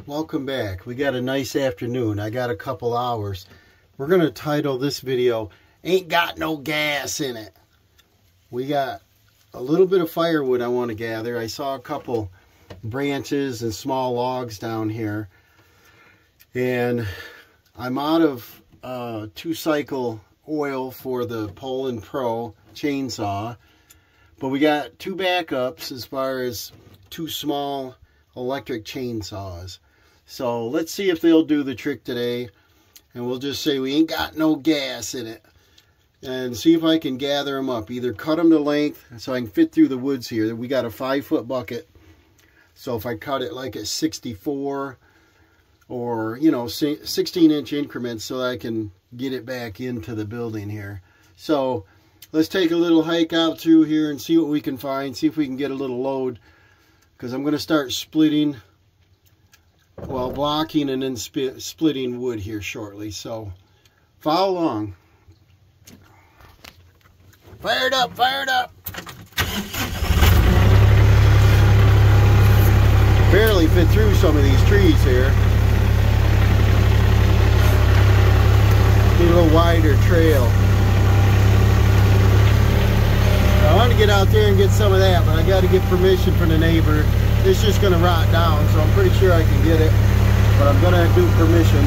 Welcome back. We got a nice afternoon. I got a couple hours. We're going to title this video, Ain't Got No Gas in It. We got a little bit of firewood I want to gather. I saw a couple branches and small logs down here. And I'm out of 2-cycle oil for the Poulan Pro chainsaw. But we got 2 backups as far as 2 small electric chainsaws. So let's see if they'll do the trick today. And we'll just say we ain't got no gas in it. And see if I can gather them up. Either cut them to length so I can fit through the woods here. We got a 5-foot bucket. So if I cut it like at 64 or, you know, 16-inch increments so that I can get it back into the building here. So let's take a little hike out through here and see what we can find. See if we can get a little load. Because I'm going to start splitting, well, blocking and then splitting wood here shortly. So follow along. Fired up, fired up. Barely fit through some of these trees here. Need a little wider trail. I want to get out there and get some of that, but I got to get permission from the neighbor. It's just going to rot down, so I'm pretty sure I can get it, but I'm going to do permission.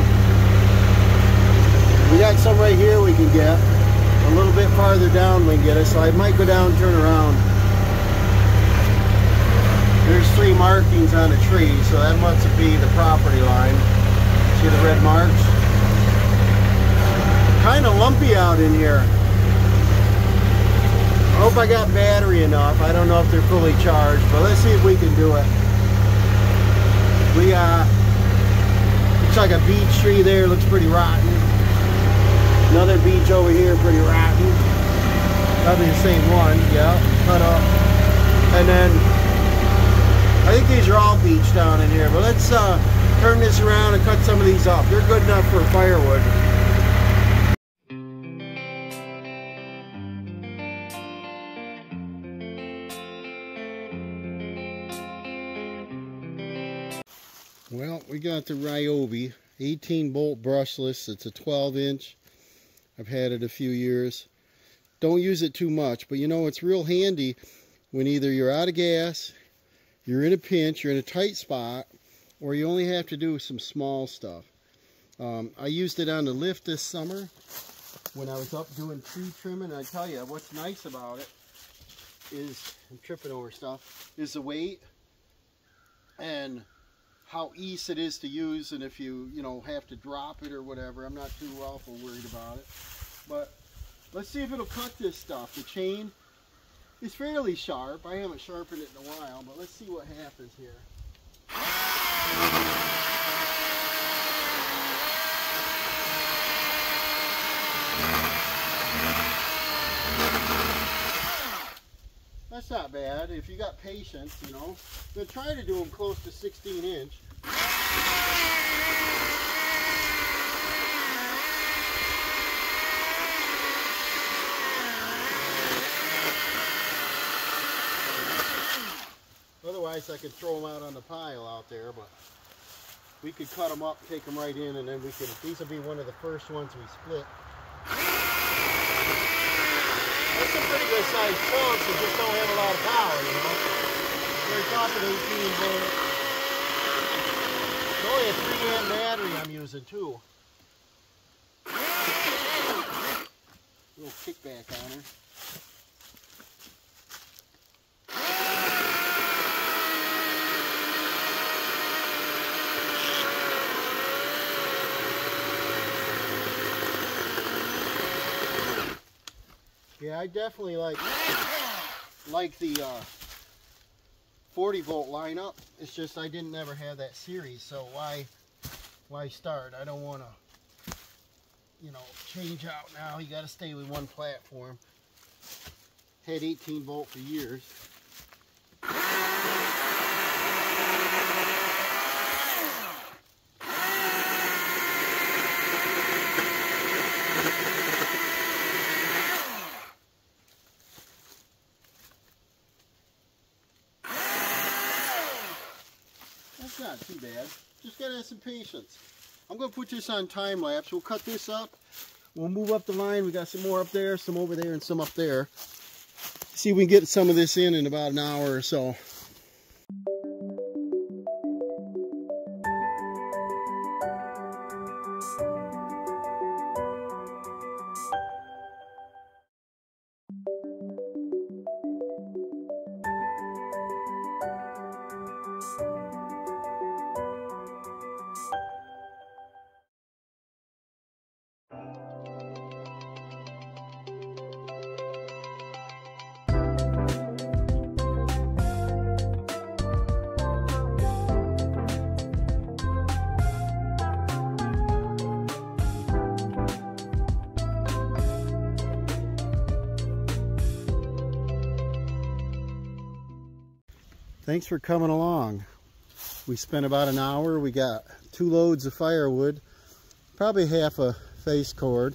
We got some right here we can get. A little bit farther down we can get it, so I might go down and turn around. There's 3 markings on a tree, so that must be the property line. See the red marks? Kind of lumpy out in here. I hope I got battery enough. I don't know if they're fully charged, but let's see if we can do it. We looks like a beech tree there, looks pretty rotten. Another beech over here, pretty rotten. Probably the same one, yeah, cut up. And then, I think these are all beech down in here, but let's turn this around and cut some of these up. They're good enough for firewood. Well, we got the Ryobi 18-bolt brushless. It's a 12-inch. I've had it a few years. Don't use it too much, but you know, it's real handy when either you're out of gas, you're in a pinch, you're in a tight spot, or you only have to do some small stuff. I used it on the lift this summer when I was up doing tree trimming. I tell you, what's nice about it is, I'm tripping over stuff, is the weight and how easy it is to use, and if you know, have to drop it or whatever, I'm not too awful worried about it. But let's see if it'll cut this stuff. The chain is fairly sharp. I haven't sharpened it in a while, but let's see what happens here. That's not bad if you got patience, you know. I'm going to try to do them close to 16-inch. Otherwise, I could throw them out on the pile out there, but we could cut them up, take them right in, and then we can, these will be one of the first ones we split. That's a pretty good sized chunk, so just don't have a lot of power, you know. We're talking 18 volt. It's only a 3-amp battery I'm using too. A little kickback on her. Yeah, I definitely like the 40 volt lineup. It's just I didn't ever have that series, so why start? I don't want to, you know, change out now. You got to stay with one platform. Had 18 volt for years. That's not too bad. Just gotta have some patience. I'm gonna put this on time lapse. We'll cut this up. We'll move up the line. We got some more up there, some over there, and some up there. See if we can get some of this in about an hour or so. Thanks for coming along. We spent about an hour. We got 2 loads of firewood, probably half a face cord.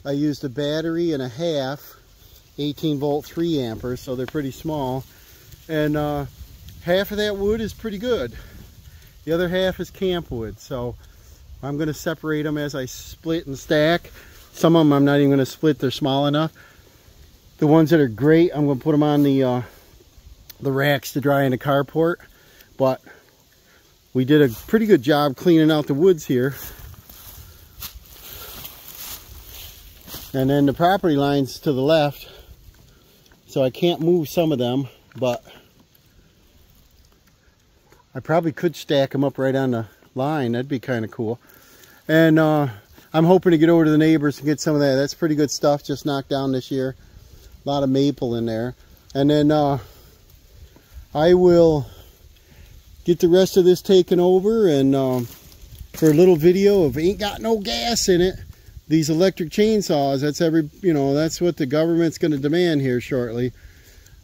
I used a battery and a half, 18 volt 3 amperes, so they're pretty small. And half of that wood is pretty good. The other half is camp wood, so I'm going to separate them as I split and stack. Some of them I'm not even going to split, they're small enough. The ones that are great, I'm going to put them on the racks to dry in the carport. But we did a pretty good job cleaning out the woods here. And then the property line's to the left, so I can't move some of them, but I probably could stack them up right on the line. That'd be kind of cool. And I'm hoping to get over to the neighbors and get some of that. That's pretty good stuff, just knocked down this year. A lot of maple in there. And then I will get the rest of this taken over, and for a little video of ain't got no gas in it, these electric chainsaws, that's what the government's going to demand here shortly.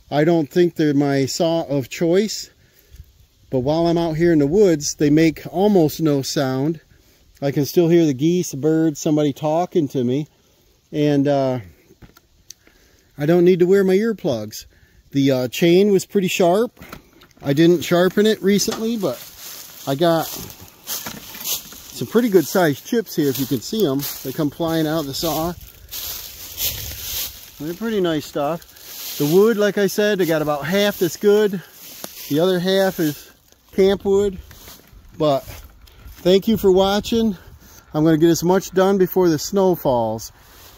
I don't think they're my saw of choice, but while I'm out here in the woods, they make almost no sound. I can still hear the geese, the birds, somebody talking to me, and I don't need to wear my earplugs. The chain was pretty sharp. I didn't sharpen it recently, but I got some pretty good sized chips here, if you can see them. They come flying out of the saw. They're pretty nice stuff. The wood, like I said, they got about half that's good. The other half is camp wood. But thank you for watching. I'm going to get as much done before the snow falls.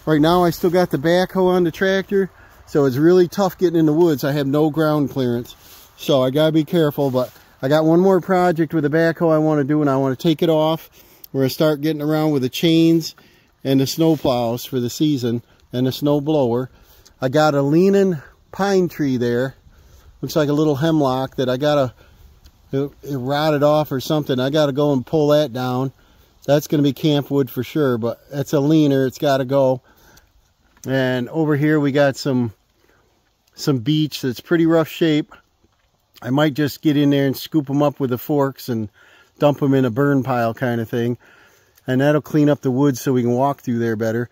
Right now I still got the backhoe on the tractor, so it's really tough getting in the woods. I have no ground clearance, so I gotta be careful. But I got one more project with the backhoe I want to do, and I want to take it off. We're gonna start getting around with the chains and the snow plows for the season and the snow blower. I got a leaning pine tree there. Looks like a little hemlock that I gotta, it rotted off or something. I gotta go and pull that down. That's gonna be camp wood for sure, but that's a leaner. It's gotta go. And over here we got some beech that's pretty rough shape. I might just get in there and scoop them up with the forks and dump them in a burn pile kind of thing, and that'll clean up the woods so we can walk through there better.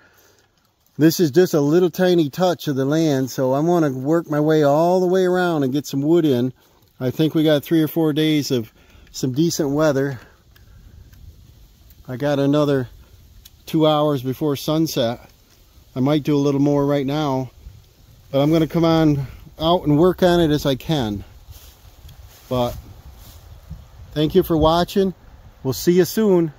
This is just a little tiny touch of the land, so I want to work my way all the way around and get some wood in. I think we got 3 or 4 days of some decent weather. I got another 2 hours before sunset. I might do a little more right now, but I'm going to come on out and work on it as I can. But thank you for watching. We'll see you soon.